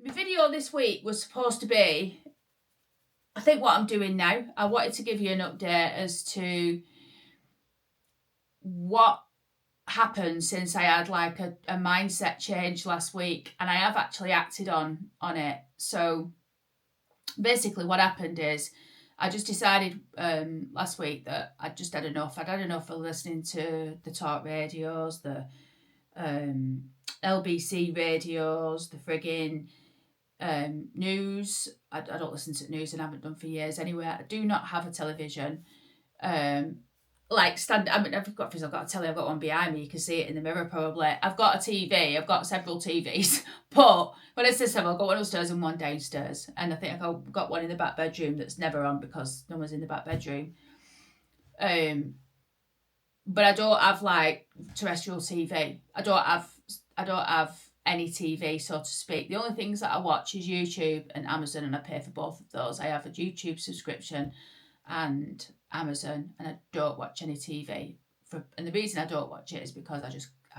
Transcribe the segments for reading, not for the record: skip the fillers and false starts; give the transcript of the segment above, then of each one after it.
My video this week was supposed to be, I think, what I'm doing now. I wanted to give you an update as to what happened since I had like a mindset change last week, and I have actually acted on it. So basically what happened is I just decided last week that I'd just had enough. I'd had enough of listening to the talk radios, the LBC radios, the frigging news. I don't listen to news and haven't done for years anyway. I do not have a television. I've got a telly, I've got one behind me, you can see it in the mirror probably. I've got a TV, I've got several TVs, but when I say several, I've got one upstairs and one downstairs, and I think I've got one in the back bedroom that's never on because no one's in the back bedroom. But I don't have like terrestrial TV. I don't have any TV, so to speak. The only things that I watch is YouTube and Amazon, and I pay for both of those. I have a YouTube subscription and Amazon, and I don't watch any TV. And the reason I don't watch it is because I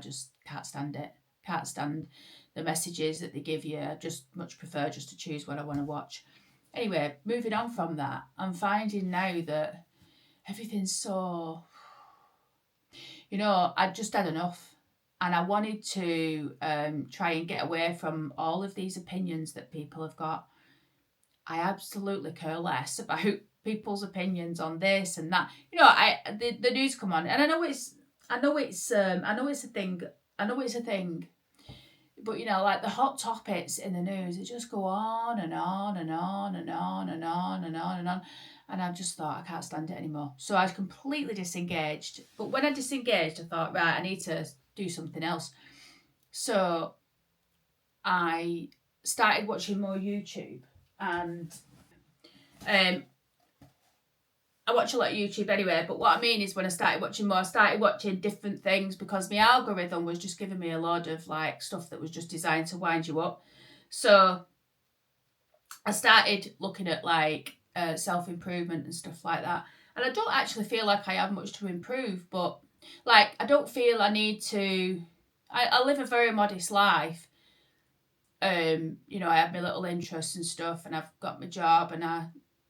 just can't stand it. Can't stand the messages that they give you. I just much prefer just to choose what I want to watch. Anyway, moving on from that, I'm finding now that everything's so, I just had enough. And I wanted to try and get away from all of these opinions that people have got. I absolutely care less about people's opinions on this and that. The news come on, and I know it's a thing. But like the hot topics in the news, it just go on and on and on and on and on and on and on. And I just thought I can't stand it anymore. So I was completely disengaged. But when I disengaged, I thought, right, I need to do something else. So I started watching more YouTube, and I watch a lot of YouTube anyway, but what I mean is when I started watching different things because my algorithm was just giving me a load of like stuff that was just designed to wind you up. So I started looking at like self-improvement and stuff like that. And I don't actually feel like I have much to improve, but like I don't feel I need to. I live a very modest life. I have my little interests and stuff, and I've got my job, and I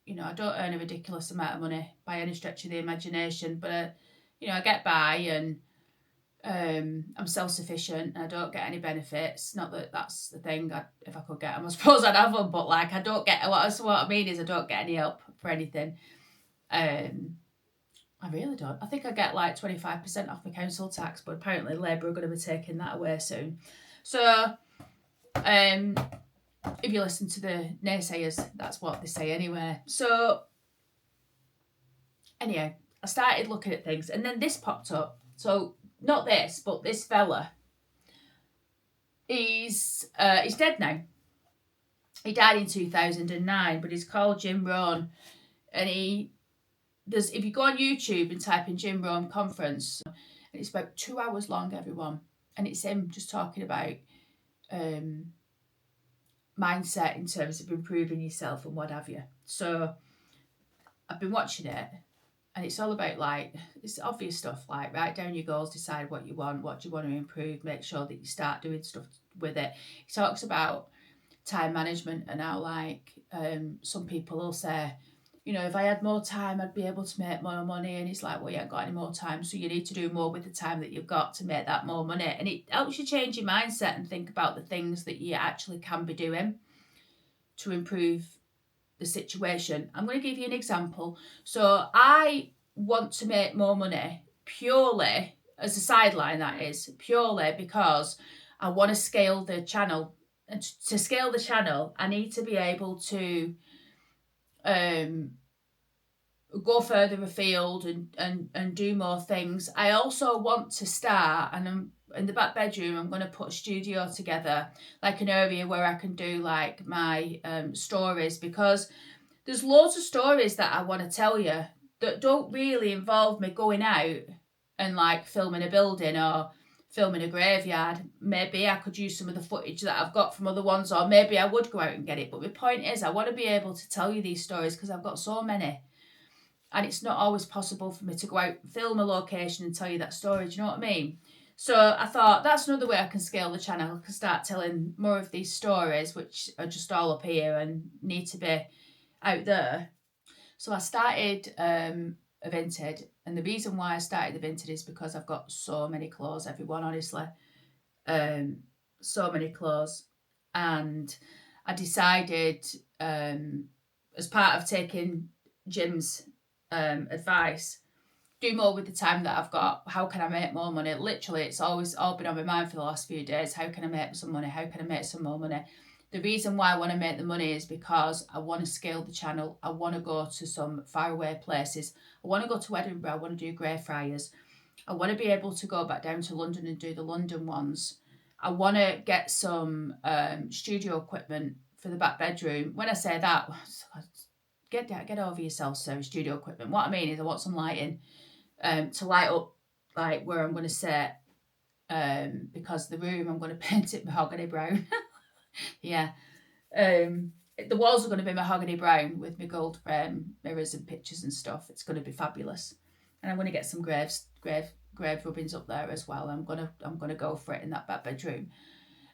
don't earn a ridiculous amount of money by any stretch of the imagination, but I get by, and I'm self-sufficient, and I don't get any benefits. Not that that's the thing. If I could get them, I suppose I'd have them, but like I don't get what I mean is I don't get any help for anything. I really don't. I think I get like 25% off my council tax, but apparently Labour are going to be taking that away soon. So, if you listen to the naysayers, that's what they say anyway. So, anyway, I started looking at things, and then this popped up. So, not this, but this fella. He's dead now. He died in 2009, but he's called Jim Rohn, and if you go on YouTube and type in Jim Rohn conference, and it's about 2 hours long, everyone, and it's him just talking about mindset in terms of improving yourself and what have you. So I've been watching it, and it's all about like, it's obvious stuff like write down your goals, decide what you want to improve, make sure that you start doing stuff with it. He talks about time management and how like some people will say, if I had more time, I'd be able to make more money. And it's like, well, you ain't got any more time, so you need to do more with the time that you've got to make that more money. And it helps you change your mindset and think about the things that you actually can be doing to improve the situation. I'm going to give you an example. So I want to make more money purely, as a sideline that is, purely because I want to scale the channel. And to scale the channel, I need to be able to go further afield and do more things. I also want to start, and I'm in the back bedroom, I'm going to put a studio together, like an area where I can do like my stories, because there's loads of stories that I want to tell you that don't really involve me going out and like filming a building or filming a graveyard. Maybe I could use some of the footage that I've got from other ones, or maybe I would go out and get it. But my point is, I want to be able to tell you these stories because I've got so many. And it's not always possible for me to go out, film a location and tell you that story. Do you know what I mean? So I thought that's another way I can scale the channel. I can start telling more of these stories, which are just all up here and need to be out there. So I started a Vinted, and the reason why I started the Vinted is because I've got so many clothes, everyone, honestly. So many clothes. And I decided, as part of taking Jim's advice, do more with the time that I've got. How can I make more money? Literally, it's always all been on my mind for the last few days. How can I make some money? How can I make some more money? The reason why I want to make the money is because I want to scale the channel. I want to go to some faraway places. I want to go to Edinburgh. I want to do Greyfriars. I want to be able to go back down to London and do the London ones. I want to get some studio equipment for the back bedroom. When I say that, get over yourself, so studio equipment. What I mean is I want some lighting to light up like where I'm going to sit, because the room I'm going to paint it mahogany brown. Yeah. The walls are going to be mahogany brown with my gold frame mirrors and pictures and stuff. It's going to be fabulous, and I'm going to get some grave rubbings up there as well. I'm gonna go for it in that back bedroom.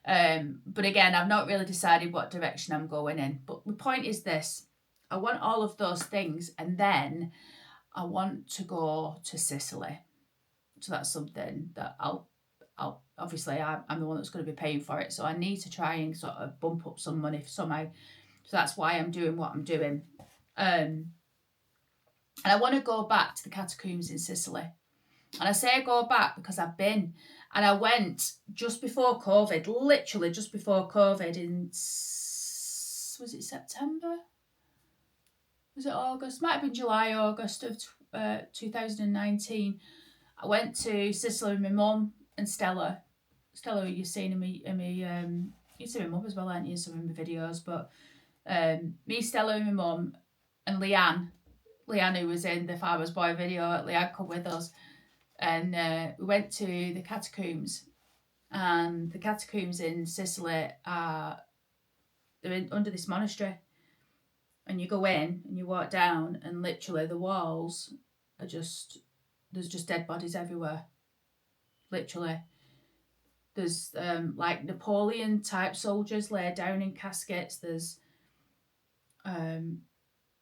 But again, I've not really decided what direction I'm going in. But the point is this: I want all of those things, and then I want to go to Sicily. So that's something that I'll obviously I'm the one that's going to be paying for it. So I need to try and sort of bump up some money somehow. So that's why I'm doing what I'm doing. And I want to go back to the catacombs in Sicily. And I say go back because I've been. And I went just before COVID, literally just before COVID in, was it September? Was it August? Might have been July, August of 2019. I went to Sicily with my mum and Stella. Stella, who you've seen in me, you've seen my mum as well, aren't you, some of my videos? But me, Stella, and my mum, and Leanne, who was in the Farmer's Boy video, Leanne come with us. And we went to the catacombs. And the catacombs in Sicily are, they're under this monastery. And you go in and you walk down, and literally the walls are just, there's just dead bodies everywhere. Literally. There's like Napoleon type soldiers laid down in caskets. There's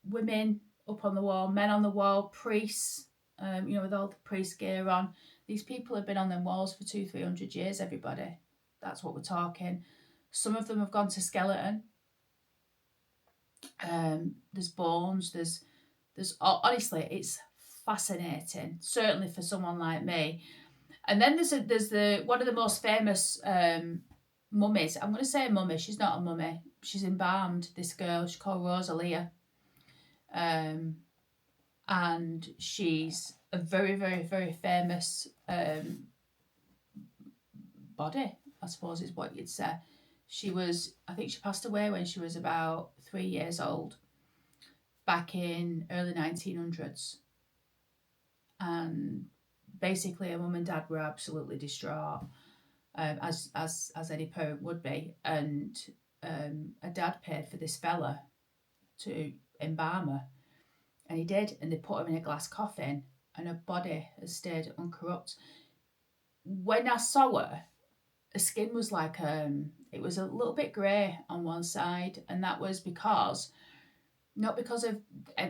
women up on the wall, men on the wall, priests, with all the priest gear on. These people have been on them walls for 200-300 years, everybody. That's what we're talking. Some of them have gone to skeleton. There's bones, there's honestly, it's fascinating, certainly for someone like me. And then there's the one of the most famous mummies. I'm going to say a mummy. She's not a mummy. She's embalmed. This girl. She's called Rosalia. And she's a very, very, very famous body, I suppose is what you'd say. I think she passed away when she was about 3 years old, back in early 1900s. And basically her mum and dad were absolutely distraught, as any parent would be. And her dad paid for this fella to embalm her, and he did, and they put him in a glass coffin, and her body has stayed uncorrupt. When I saw her skin was like, it was a little bit grey on one side, and that was because, not because of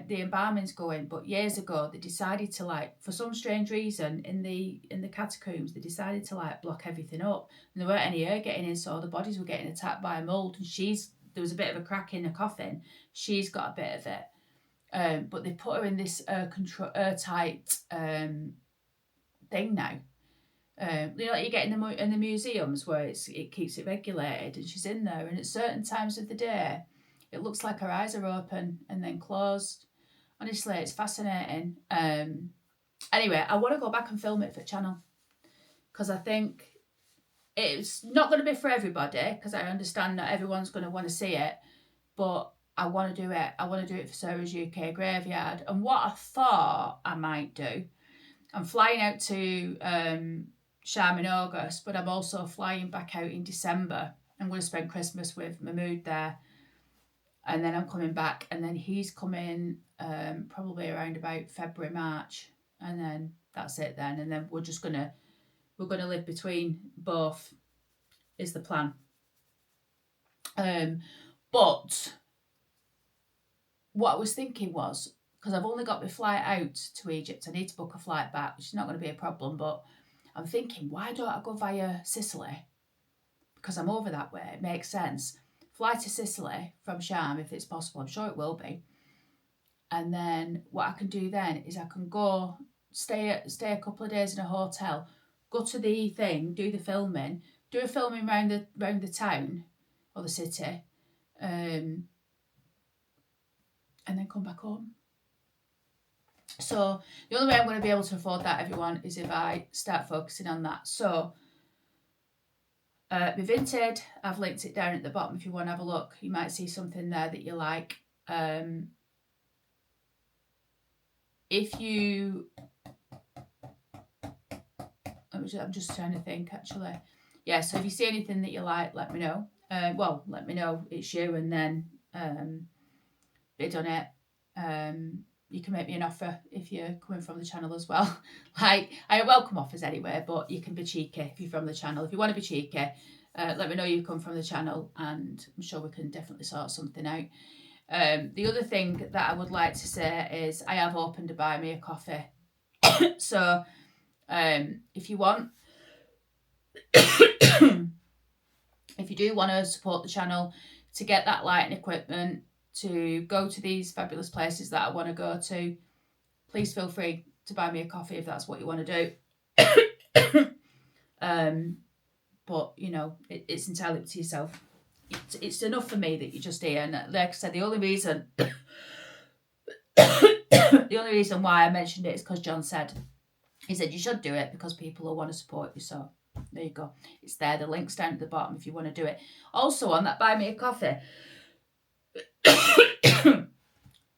the embalming's going, but years ago they decided to, like, for some strange reason in the catacombs, they decided to like block everything up, and there weren't any air getting in, so the bodies were getting attacked by a mould. And there was a bit of a crack in the coffin. She's got a bit of it, but they put her in this airtight thing now. Like you get in the museums where it keeps it regulated, and she's in there, and at certain times of the day it looks like her eyes are open and then closed. Honestly, it's fascinating. Anyway, I want to go back and film it for the channel, because I think it's not going to be for everybody, because I understand not everyone's going to want to see it, but I want to do it. I want to do it for Sarah's UK Graveyard. And what I thought I might do, I'm flying out to Sharm in August, but I'm also flying back out in December. I'm going to spend Christmas with Mahmood there, and then I'm coming back, and then he's coming probably around about February, March, and then that's it then. And then we're just going to we're going to live between both, is the plan. But what I was thinking was, because I've only got my flight out to Egypt, I need to book a flight back, which is not going to be a problem, but I'm thinking, why don't I go via Sicily? Because I'm over that way, it makes sense. Fly to Sicily from Sharm if it's possible, I'm sure it will be. And then what I can do then is I can go stay a couple of days in a hotel, go to the thing, do the filming, do a filming around the town or the city, and then come back home. So the only way I'm going to be able to afford that, everyone, is if I start focusing on that. So my Vinted, I've linked it down at the bottom if you want to have a look. You might see something there that you like. If you, I'm just trying to think actually. Yeah, so if you see anything that you like, let me know. Let me know it's you, and then bid on it. You can make me an offer if you're coming from the channel as well. Like, I welcome offers anyway, but you can be cheeky if you're from the channel. If you want to be cheeky, let me know you come from the channel, and I'm sure we can definitely sort something out. The other thing that I would like to say is I have opened a Buy Me a Coffee. So if you want, if you do want to support the channel, to get that lighting equipment, to go to these fabulous places that I want to go to, please feel free to buy me a coffee if that's what you want to do. But you know, it's entirely up to yourself. It's enough for me that you're just here, and like I said, the only reason why I mentioned it is because John said you should do it because people will want to support you. So there you go, it's there. The link's down at the bottom if you want to do it. Also, on that Buy Me a Coffee,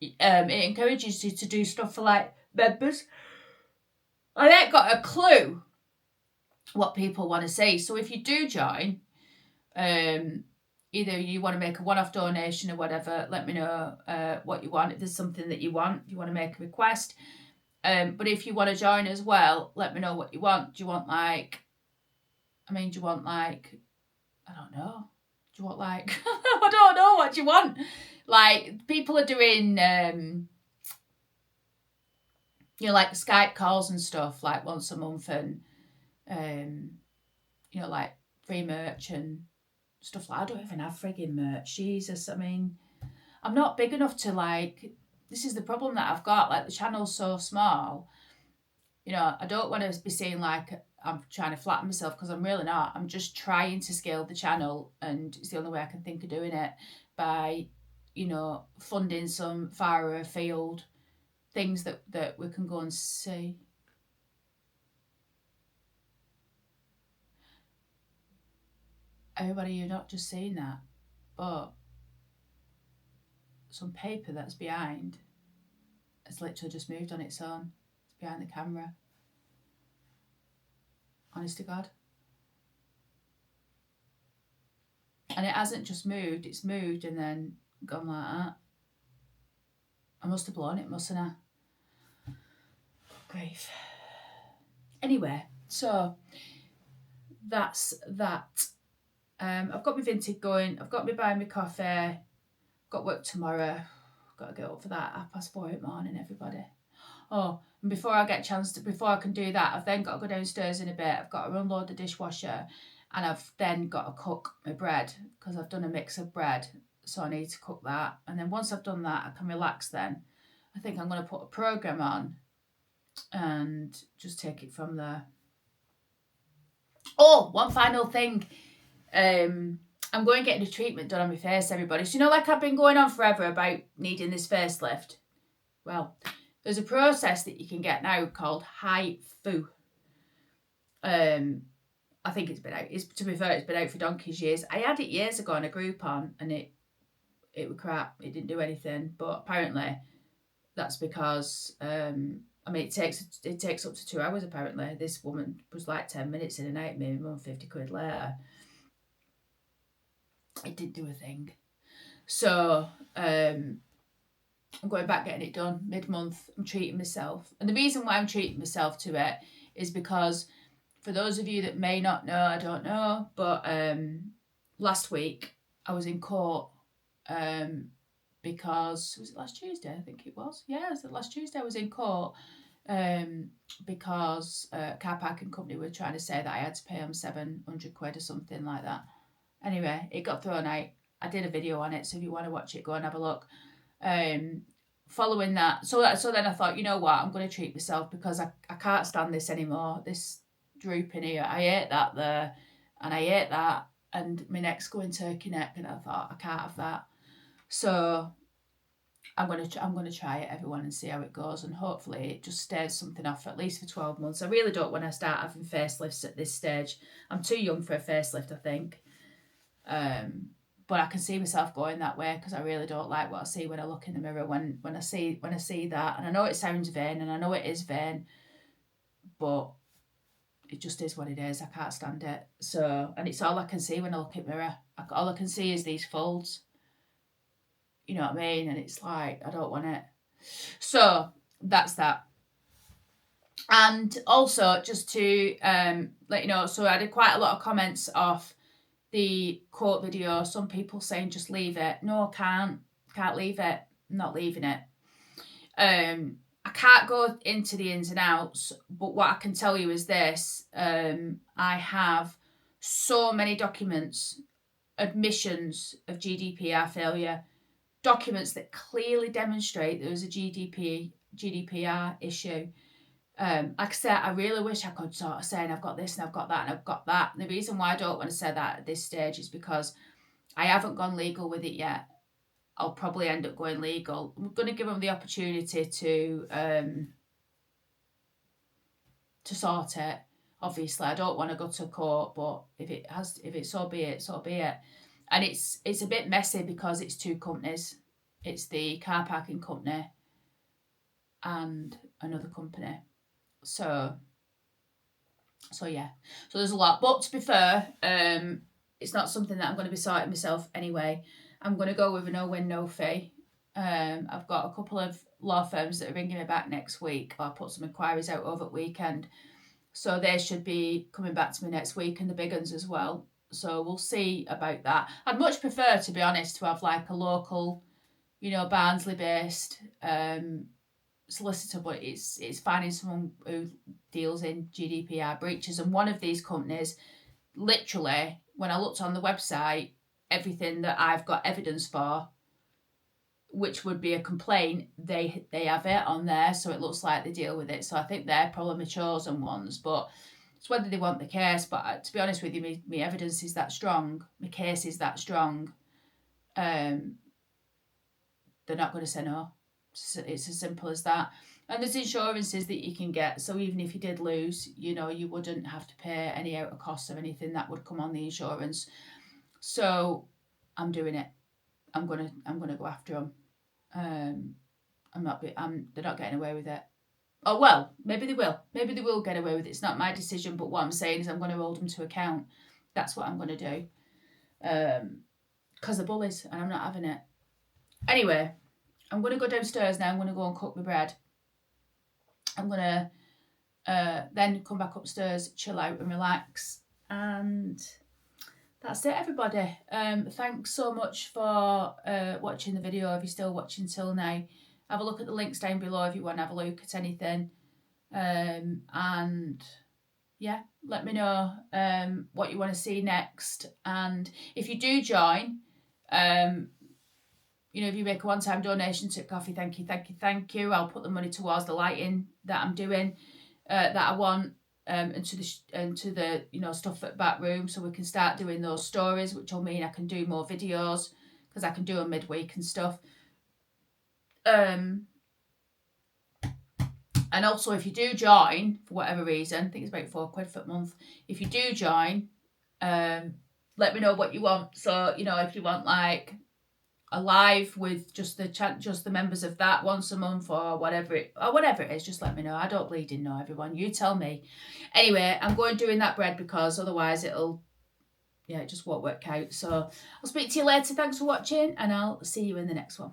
it encourages you to do stuff for like members. I ain't got a clue what people want to see. So if you do join, either you want to make a one-off donation or whatever, let me know what you want. If there's something that you want, you want to make a request. But if you want to join as well, let me know what you want. Do you want I don't know. Do you want I don't know what you want. Like, people are doing, like Skype calls and stuff, like once a month, and, like free merch and stuff like that. I don't even have frigging merch. Jesus, I mean, I'm not big enough to this is the problem that I've got. Like, the channel's so small. I don't want to be seen like I'm trying to flatten myself, because I'm really not. I'm just trying to scale the channel, and it's the only way I can think of doing it, by, funding some far afield things that we can go and see. Everybody, you're not just seeing that, but some paper that's behind has literally just moved on its own. It's behind the camera. Honest to God. And it hasn't just moved, it's moved and then gone like that. I must have blown it, mustn't I? Grief. Anyway, so that's that. I've got my Vinted going. I've got me buying my coffee. I've got work tomorrow. I've got to get up for that at 4:30 in the morning, everybody. Oh, and before I can do that, I've then got to go downstairs in a bit. I've got to unload the dishwasher, and I've then got to cook my bread, because I've done a mix of bread, so I need to cook that. And then once I've done that, I can relax then. I think I'm going to put a program on and just take it from there. Oh, one final thing. I'm going getting a treatment done on my face, everybody. So, like I've been going on forever about needing this facelift. Well, there's a process that you can get now called HIFU. I think it's been out. To be fair, it's been out for donkey's years. I had it years ago on a Groupon, and it was crap. It didn't do anything. But apparently, that's because it takes up to 2 hours. Apparently, this woman was like 10 minutes in and out. Maybe £50 later, it didn't do a thing. So I'm going back getting it done mid-month. I'm treating myself, and the reason why I'm treating myself to it is because for those of you that may not know, I don't know, but last week I was in court because, was it last Tuesday? I think it was. Yeah, it was last Tuesday I was in court because a car parking company were trying to say that I had to pay them 700 quid or something like that. Anyway, it got thrown out. I did a video on it, so if you want to watch it, go and have a look. Following that, so then I thought, you know what, I'm going to treat myself because I can't stand this anymore, this drooping here. I ate that there, and I ate that, and my neck's going turkey neck, and I thought, I can't have that. So I'm going to try it, everyone, and see how it goes, and hopefully it just stays something off at least for 12 months. I really don't want to start having facelifts at this stage. I'm too young for a facelift, I think. But I can see myself going that way because I really don't like what I see when I look in the mirror. When I see that, and I know it sounds vain, and I know it is vain, but it just is what it is. I can't stand it. So, and it's all I can see when I look in the mirror. All I can see is these folds. You know what I mean? And it's like, I don't want it. So that's that. And also, just to let you know, so I did quite a lot of comments off the quote video. Some people saying just leave it. No, can't leave it. I'm not leaving it. I can't go into the ins and outs, but what I can tell you is this. I have so many documents, admissions of GDPR failure, documents that clearly demonstrate there was a GDPR issue. Like I said, I really wish I could sort of say, and I've got this and I've got that and I've got that. And the reason why I don't want to say that at this stage is because I haven't gone legal with it yet. I'll probably end up going legal. I'm going to give them the opportunity to sort it. Obviously, I don't want to go to court, but if it so be it, so be it. And it's a bit messy because it's two companies. It's the car parking company and another company. So yeah. So there's a lot. But to be fair, it's not something that I'm going to be sorting myself anyway. I'm going to go with a no-win, no-fee. I've got a couple of law firms that are ringing me back next week. I'll put some inquiries out over the weekend. So they should be coming back to me next week, and the big ones as well. So we'll see about that. I'd much prefer, to be honest, to have like a local, Barnsley-based solicitor, but it's finding someone who deals in GDPR breaches. And one of these companies, literally, when I looked on the website, everything that I've got evidence for, which would be a complaint, they have it on there, so it looks like they deal with it. So I think they're probably my chosen ones, but it's whether they want the case. But to be honest with you, my evidence is that strong, my case is that strong. They're not going to say no. It's as simple as that. And there's insurances that you can get, so even if you did lose, you wouldn't have to pay any out of costs or anything. That would come on the insurance. So I'm doing it. I'm gonna go after them. They're not getting away with it. Oh well, maybe they will. Maybe they will get away with it. It's not my decision, but what I'm saying is I'm going to hold them to account. That's what I'm going to do. Because they're bullies, and I'm not having it. Anyway, I'm going to go downstairs now. I'm going to go and cook my bread. I'm going to then come back upstairs, chill out and relax. And that's it, everybody. Thanks so much for watching the video. If you're still watching till now, have a look at the links down below if you want to have a look at anything. And yeah, let me know what you want to see next. And if you do join, if you make a one-time donation to Coffee, thank you. I'll put the money towards the lighting that I'm doing, that I want, and to the stuff at back room, so we can start doing those stories, which will mean I can do more videos because I can do them midweek and stuff. And also, if you do join for whatever reason, I think it's about £4 for a month. If you do join, let me know what you want. So if you want like a live with just the members of that once a month, or whatever it is, just let me know. I don't bleeding know, everyone. You tell me. Anyway, I'm going doing that bread because otherwise it just won't work out. So I'll speak to you later. Thanks for watching, and I'll see you in the next one.